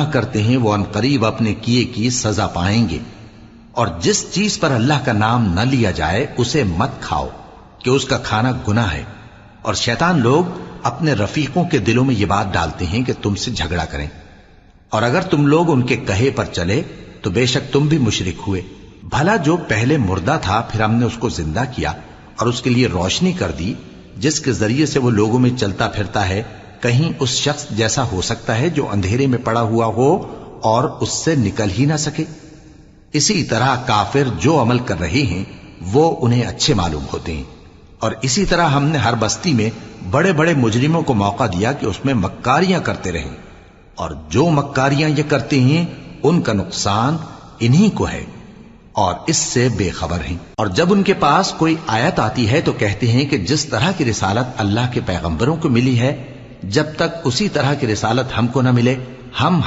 गुनाह करते हैं वो अनकरीब अपने किए की सजा पाएंगे। और जिस चीज पर अल्लाह का नाम न लिया जाए उसे मत खाओ कि उसका खाना गुनाह है। और शैतान लोग अपने रफीकों के दिलों में ये बात डालते हैं कि तुमसे झगड़ा करें, और अगर तुम लोग उनके कहे पर चले तो बेशक तुम भी मुशरिक हुए। भला जो पहले मुर्दा था फिर हमने उसको जिंदा किया और उसके लिए रोशनी कर दी, जिसके जरिए से वो लोगों में चलता फिरता है, कहीं उस शख्स जैसा हो सकता है जो अंधेरे में पड़ा हुआ हो और उससे निकल ही ना सके। इसी तरह काफिर जो अमल कर रहे हैं वो उन्हें अच्छे मालूम होते हैं। और इसी तरह हमने हर बस्ती में बड़े बड़े मुजरिमों को मौका दिया कि उसमें मक्कारियां करते रहें, और जो मक्कारियां ये करते हैं उनका नुकसान इन्हीं को है और इससे बेखबर हैं। और जब उनके पास कोई आयत आती है तो कहते हैं कि जिस तरह की रिसालत अल्लाह के पैगंबरों को मिली है, जब तक उसी तरह की रिसालत हमको न मिले हम